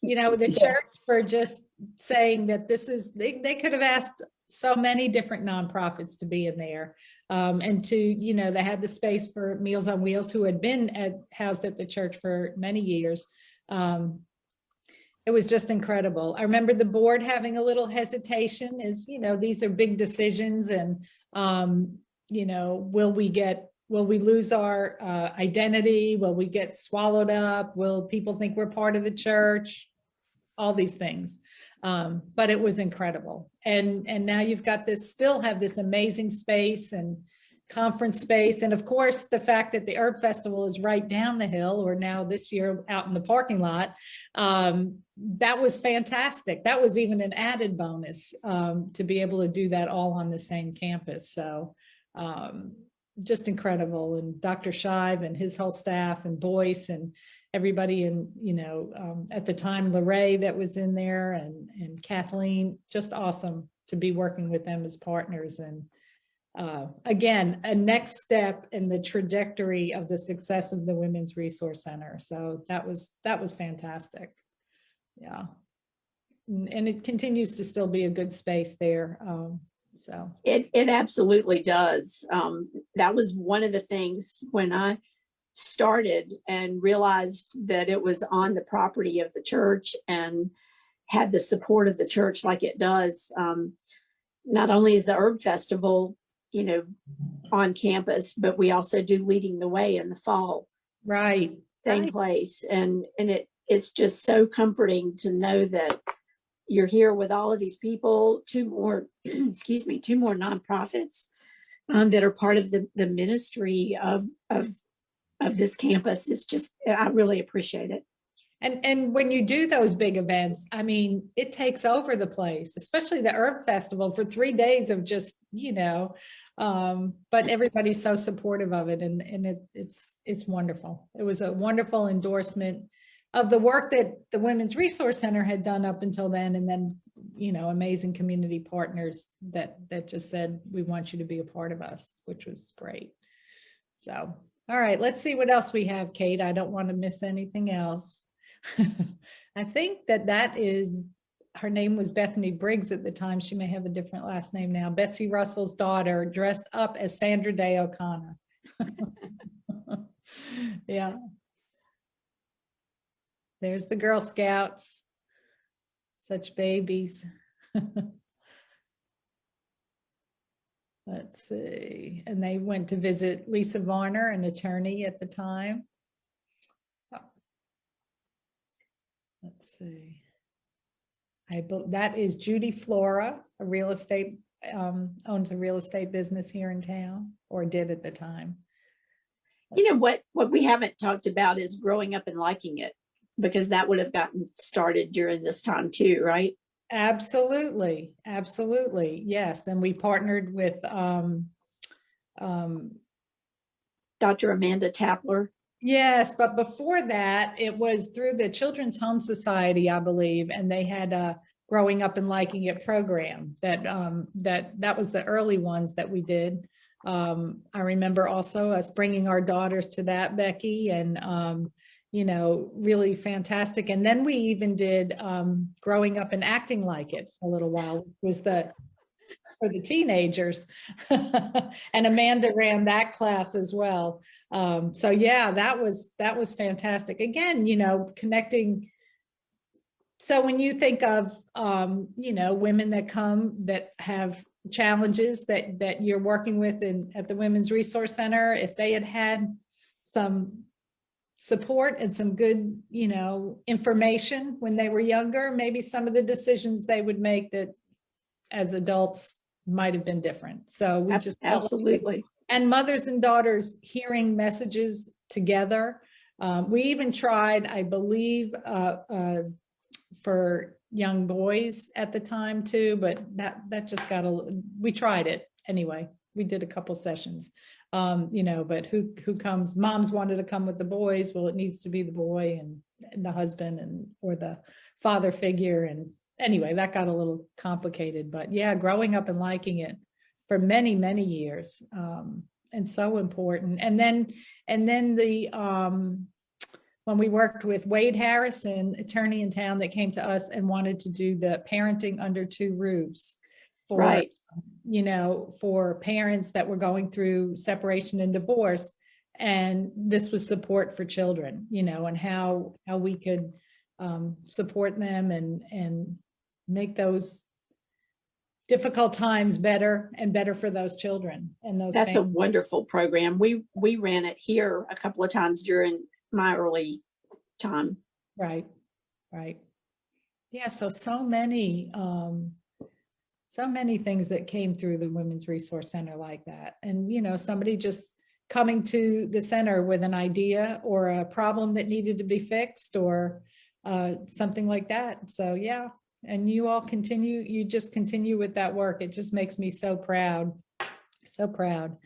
you know, the church for just saying that this is, they could have asked so many different nonprofits to be in there. And to, you know, they had the space for Meals on Wheels, who had been housed at the church for many years. It was just incredible. I remember the board having a little hesitation, is, you know, these are big decisions, and, you know, will we lose our identity? Will we get swallowed up? Will people think we're part of the church? All these things. But it was incredible. And now you've got this, still have this amazing space and conference space. And of course, the fact that the Herb Festival is right down the hill, or now this year out in the parking lot, that was fantastic. That was even an added bonus to be able to do that all on the same campus. So just incredible. And Dr. Shive and his whole staff, and Boyce and everybody, and, you know, at the time, Lorraine that was in there, and Kathleen, just awesome to be working with them as partners. And again, a next step in the trajectory of the success of the Women's Resource Center. So that was fantastic. Yeah. And it continues to still be a good space there. So it absolutely does. That was one of the things when I started and realized that it was on the property of the church and had the support of the church like it does. Not only is the Herb Festival, you know, on campus, but we also do Leading the Way in the fall. Right. Same place. And it's just so comforting to know that you're here with all of these people, two more nonprofits that are part of the ministry of this campus. Is just, I really appreciate it. And when you do those big events, I mean, it takes over the place, especially the Herb Festival, for 3 days of just, you know, but everybody's so supportive of it, and it's wonderful. It was a wonderful endorsement of the work that the Women's Resource Center had done up until then, and then, you know, amazing community partners that just said, we want you to be a part of us, which was great. So, all right, let's see what else we have, Kate. I don't want to miss anything else. I think that is, her name was Bethany Briggs at the time. She may have a different last name now. Betsy Russell's daughter, dressed up as Sandra Day O'Connor. Yeah. There's the Girl Scouts. Such babies. Let's see. And they went to visit Lisa Varner, an attorney at the time. Let's see. That is Judy Flora, a real estate, owns a real estate business here in town, or did at the time. You know, what we haven't talked about is growing up and liking it, because that would have gotten started during this time too, right? Absolutely. Absolutely. Yes. And we partnered with Dr. Amanda Tapler. Yes, but before that, it was through the Children's Home Society, I believe, and they had a Growing Up and Liking It program that that was the early ones that we did. I remember also us bringing our daughters to that, Becky, and you know, really fantastic. And then we even did Growing Up and Acting Like It for a little while, was for the teenagers. And Amanda ran that class as well. So yeah, that was fantastic. Again, you know, connecting. So when you think of, you know, women that come that have challenges that you're working with at the Women's Resource Center, if they had some support and some good, you know, information when they were younger. Maybe some of the decisions they would make that as adults might have been different. So we just felt like, Absolutely. and mothers and daughters hearing messages together. We even tried, I believe, for young boys at the time too, but that just got we tried it anyway. We did a couple sessions, you know, but who comes? Moms wanted to come with the boys. Well, it needs to be the boy and the husband or the father figure. And anyway, that got a little complicated, but yeah, growing up and liking it for many, many years, and so important. And then when we worked with Wade Harrison, attorney in town, that came to us and wanted to do the parenting under two roofs for, Right. you know, for parents that were going through separation and divorce. And this was support for children, you know, and how we could support them and make those difficult times better and better for those children and those That's a families. wonderful program. We ran it here a couple of times during my early time. Right. Yeah, so many things that came through the Women's Resource Center like that. And, you know, somebody just coming to the center with an idea or a problem that needed to be fixed or something like that. So yeah, and you just continue with that work. It just makes me so proud, so proud.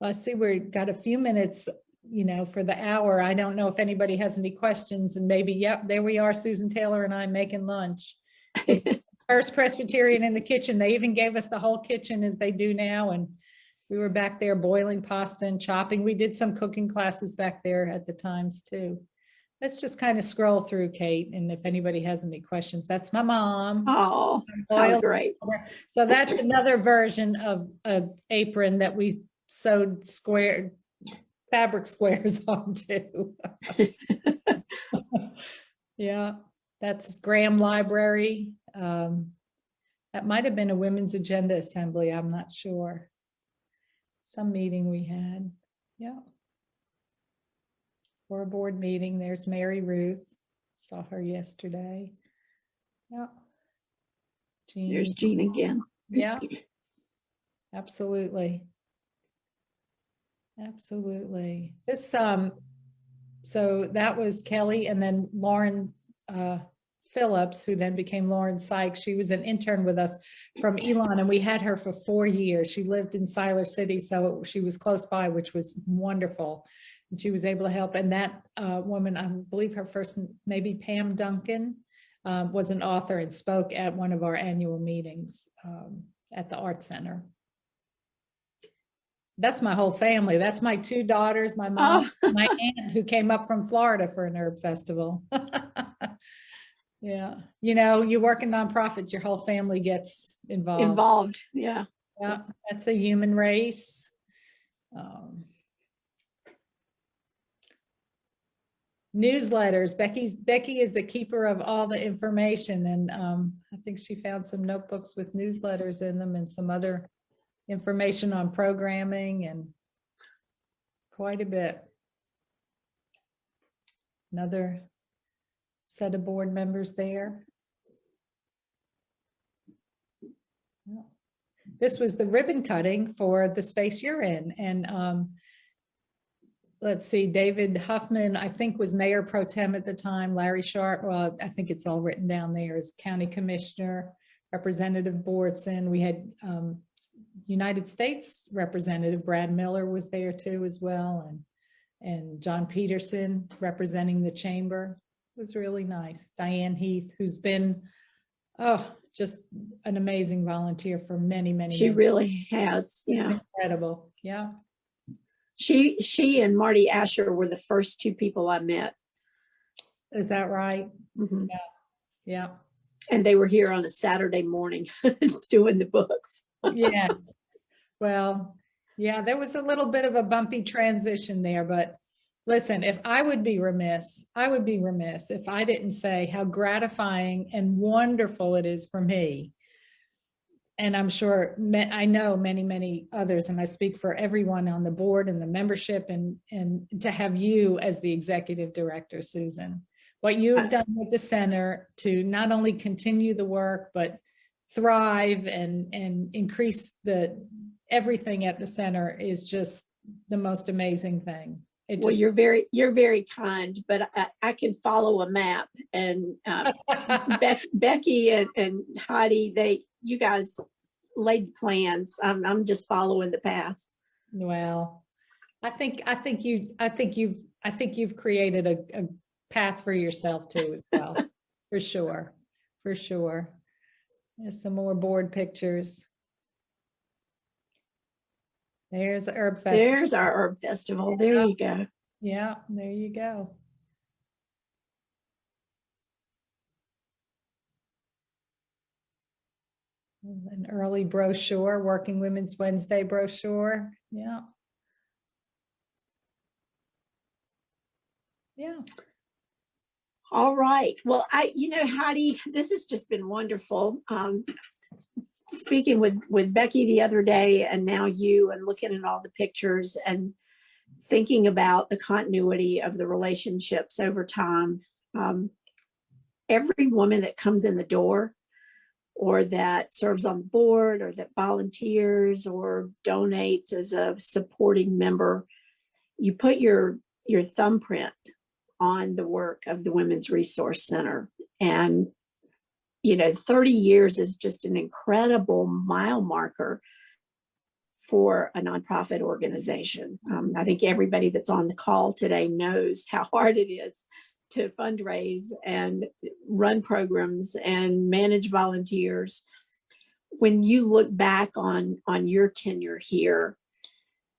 Let's see, we've got a few minutes, you know, for the hour. I don't know if anybody has any questions, and maybe, yep, there we are, Susan Taylor and I making lunch. First Presbyterian in the kitchen. They even gave us the whole kitchen as they do now. And we were back there boiling pasta and chopping. We did some cooking classes back there at the times too. Let's just kind of scroll through, Kate. And if anybody has any questions, that's my mom. Oh, how great. So that's another version of an apron that we sewed fabric squares onto. Yeah, that's Graham Library. That might have been a Women's Agenda Assembly. I'm not sure. Some meeting we had. Yeah. Or a board meeting. There's Mary Ruth. Saw her yesterday. Yeah. Jean. There's Jean again. Yeah. Absolutely. Absolutely. This so that was Kelly, and then Lauren Phillips, who then became Lauren Sykes. She was an intern with us from Elon, and we had her for 4 years. She lived in Siler City, so she was close by, which was wonderful. And she was able to help. And that woman, I believe her first, maybe Pam Duncan, was an author and spoke at one of our annual meetings at the Art Center. That's my whole family. That's my 2 daughters, my mom, my aunt, who came up from Florida for an herb festival. Yeah, you know, you work in nonprofits, your whole family gets involved. Yeah. Yeah, that's a human race. Newsletters. Becky is the keeper of all the information, and I think she found some notebooks with newsletters in them and some other information on programming and quite a bit. Another set of board members there. This was the ribbon cutting for the space you're in. And let's see, David Huffman, I think, was mayor pro tem at the time. Larry Sharp, well, I think it's all written down there, as county commissioner. Representative Bortson. We had United States Representative Brad Miller was there too as well, and John Peterson representing the chamber. It was really nice. Diane Heath, who's been just an amazing volunteer for many She really has. Yeah, incredible. Yeah, she and Marty Asher were the first 2 people I met. Is that right? Mm-hmm. Yeah. And they were here on a Saturday morning doing the books. Yes. Well, yeah, there was a little bit of a bumpy transition there, but listen, if I would be remiss if I didn't say how gratifying and wonderful it is for me and I'm sure, I know many others, and I speak for everyone on the board and the membership, and to have you as the executive director, Susan. What you have done with the center to not only continue the work, but thrive and increase everything at the center is just the most amazing thing. Well, you're very kind, but I can follow a map, and Becky and Heidi, you guys laid the plans. I'm just following the path. Well, I think you've created a path for yourself too as well. For sure. There's some more board pictures. There's the herb festival. There's our herb festival. There you go. Yeah, there you go. An early brochure, Working Women's Wednesday brochure. Yeah. Yeah. All right. Well, Heidi, this has just been wonderful. Speaking with Becky the other day, and now you, and looking at all the pictures and thinking about the continuity of the relationships over time. Every woman that comes in the door, or that serves on the board, or that volunteers or donates as a supporting member, you put your thumbprint on the work of the Women's Resource Center. And 30 years is just an incredible mile marker for a nonprofit organization. I think everybody that's on the call today knows how hard it is to fundraise and run programs and manage volunteers. When you look back on your tenure here,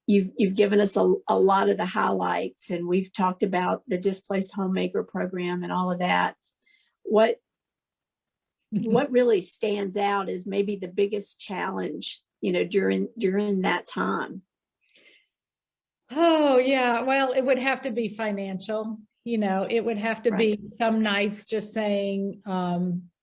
you've given us a lot of the highlights, and we've talked about the Displaced Homemaker program and all of that. What really stands out is maybe the biggest challenge, during that time? Oh yeah, well, it would have to be financial. It would have to be some nights just saying,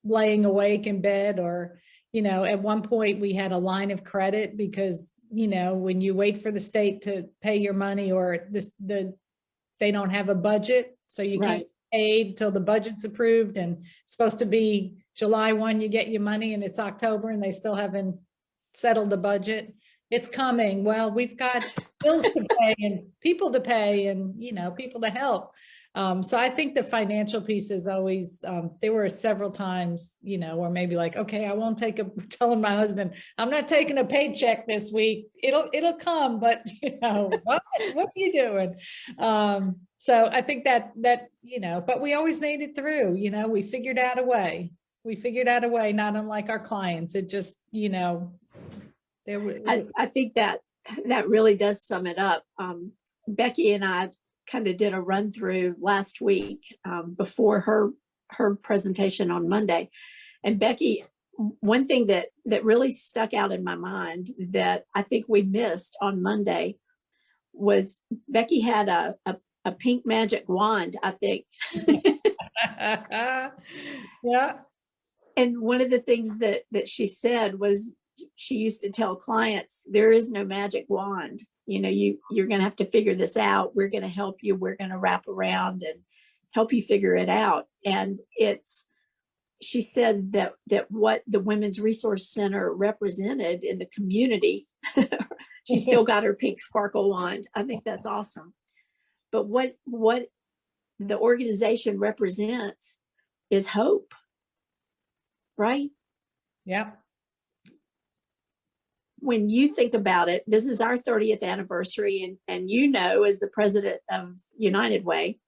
laying awake in bed, or, at one point we had a line of credit because, when you wait for the state to pay your money, or they don't have a budget, so you can't get paid till the budget's approved, and it's supposed to be July 1, you get your money, and it's October and they still haven't settled the budget. It's coming. Well, we've got bills to pay and people to pay, and people to help. So I think the financial piece is always, there were several times, where maybe like, okay, I won't telling my husband, I'm not taking a paycheck this week. It'll come, but what are you doing? So I think that, but we always made it through, we figured out a way. Not unlike our clients. It just, I think that really does sum it up. Becky and I kind of did a run through last week before her presentation on Monday. And Becky, one thing that really stuck out in my mind that I think we missed on Monday was Becky had a pink magic wand, I think. Yeah. And one of the things that she said was, she used to tell clients, there is no magic wand. You're going to have to figure this out. We're going to help you. We're going to wrap around and help you figure it out. And she said that what the Women's Resource Center represented in the community, she still got her pink sparkle wand. I think that's awesome. But what the organization represents is hope, right? Yeah. When you think about it, this is our 30th anniversary, and as the president of United Way,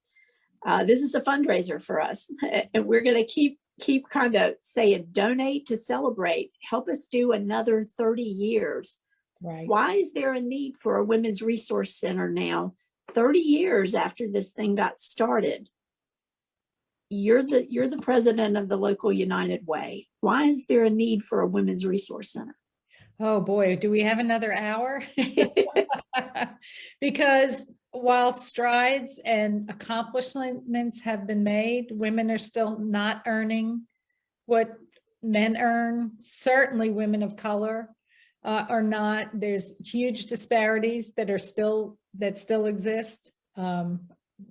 this is a fundraiser for us, and we're going to keep kind of saying, donate to celebrate, help us do another 30 years. Right. Why is there a need for a Women's Resource Center now, 30 years after this thing got started? You're the president of the local United Way. Why is there a need for a Women's Resource Center? Oh boy, do we have another hour? Because while strides and accomplishments have been made, women are still not earning what men earn, certainly women of color are not. There's huge disparities that still exist.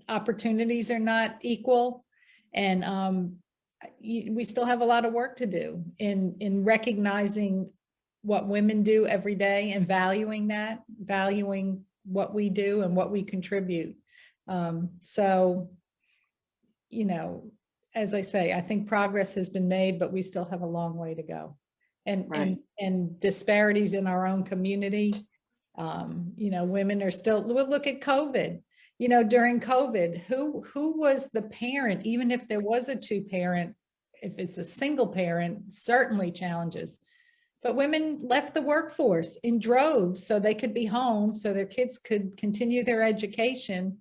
Opportunities are not equal, and we still have a lot of work to do in recognizing what women do every day and valuing what we do and what we contribute. So, you know, as I say, I think progress has been made, but we still have a long way to go. Right. And disparities in our own community. You know, women are still, look at COVID. You know, during COVID, who was the parent, even if there was a two-parent, if it's a single parent, certainly challenges. But women left the workforce in droves so they could be home, so their kids could continue their education.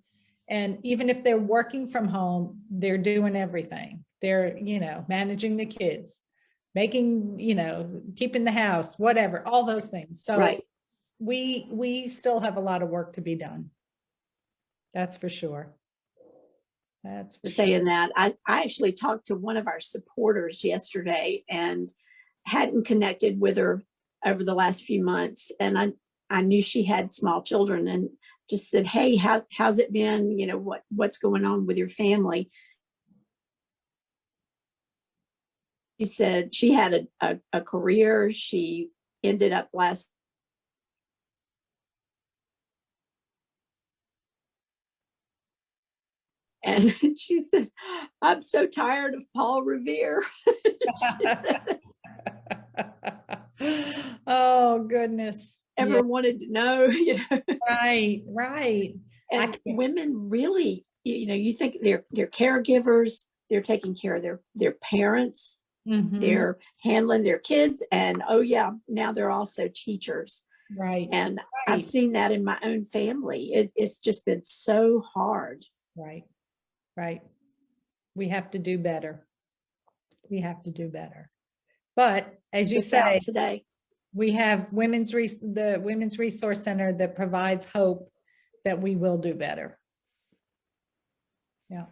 And even if they're working from home, they're doing everything. They're, you know, managing the kids, making, you know, keeping the house, whatever, all those things. So Right. we still have a lot of work to be done. That's for sure. That's for Saying sure. that, I actually talked to one of our supporters yesterday and hadn't connected with her over the last few months. And I knew she had small children and just said, hey, how's it been? You know, what's going on with your family? She said she had a career. She ended up last. And she says, I'm so tired of Paul Revere. Oh, goodness. Ever wanted to know, you know? Right, right. And women really, you know, you think they're caregivers, they're taking care of their parents, they're handling their kids, and oh yeah, now they're also teachers. Right. And I've seen that in my own family. It's just been so hard. Right. Right. We have to do better. We have to do better. But as you say, today, we have the Women's Resource Center that provides hope that we will do better. Yeah.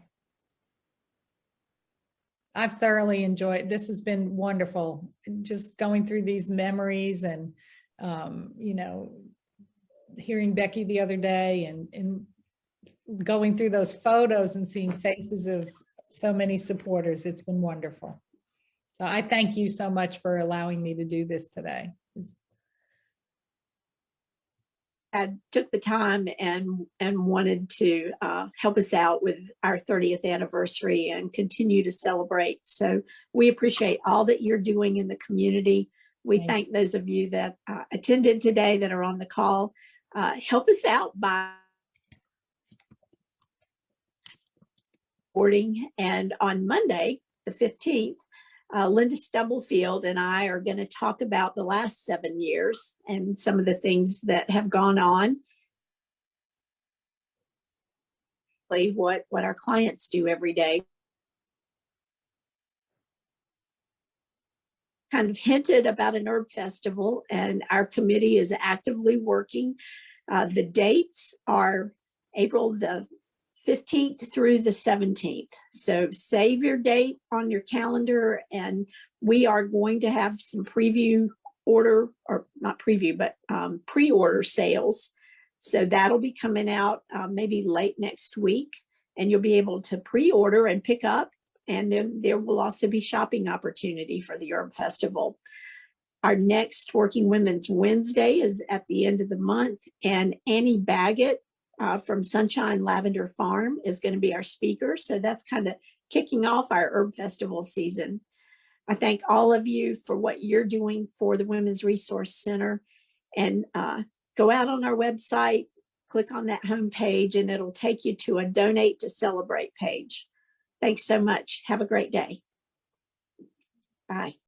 I've thoroughly enjoyed, this has been wonderful, just going through these memories and, you know, hearing Becky the other day and going through those photos and seeing faces of so many supporters. It's been wonderful. So I thank you so much for allowing me to do this today. I took the time and wanted to help us out with our 30th anniversary and continue to celebrate. So we appreciate all that you're doing in the community. We thank those of you that attended today that are on the call. Help us out by recording. And on Monday, the 15th, Linda Stubblefield and I are going to talk about the last 7 years and some of the things that have gone on. What our clients do every day. Kind of hinted about an herb festival, and our committee is actively working. The dates are April the 15th through the 17th. So save your date on your calendar, and we are going to have some pre-order sales. So that'll be coming out maybe late next week, and you'll be able to pre-order and pick up. And then there will also be shopping opportunity for the Herb Festival. Our next Working Women's Wednesday is at the end of the month, and Annie Baggett from Sunshine Lavender Farm is going to be our speaker. So that's kind of kicking off our Herb Festival season. I thank all of you for what you're doing for the Women's Resource Center, and go out on our website, click on that homepage, and it'll take you to a Donate to Celebrate page. Thanks so much. Have a great day. Bye.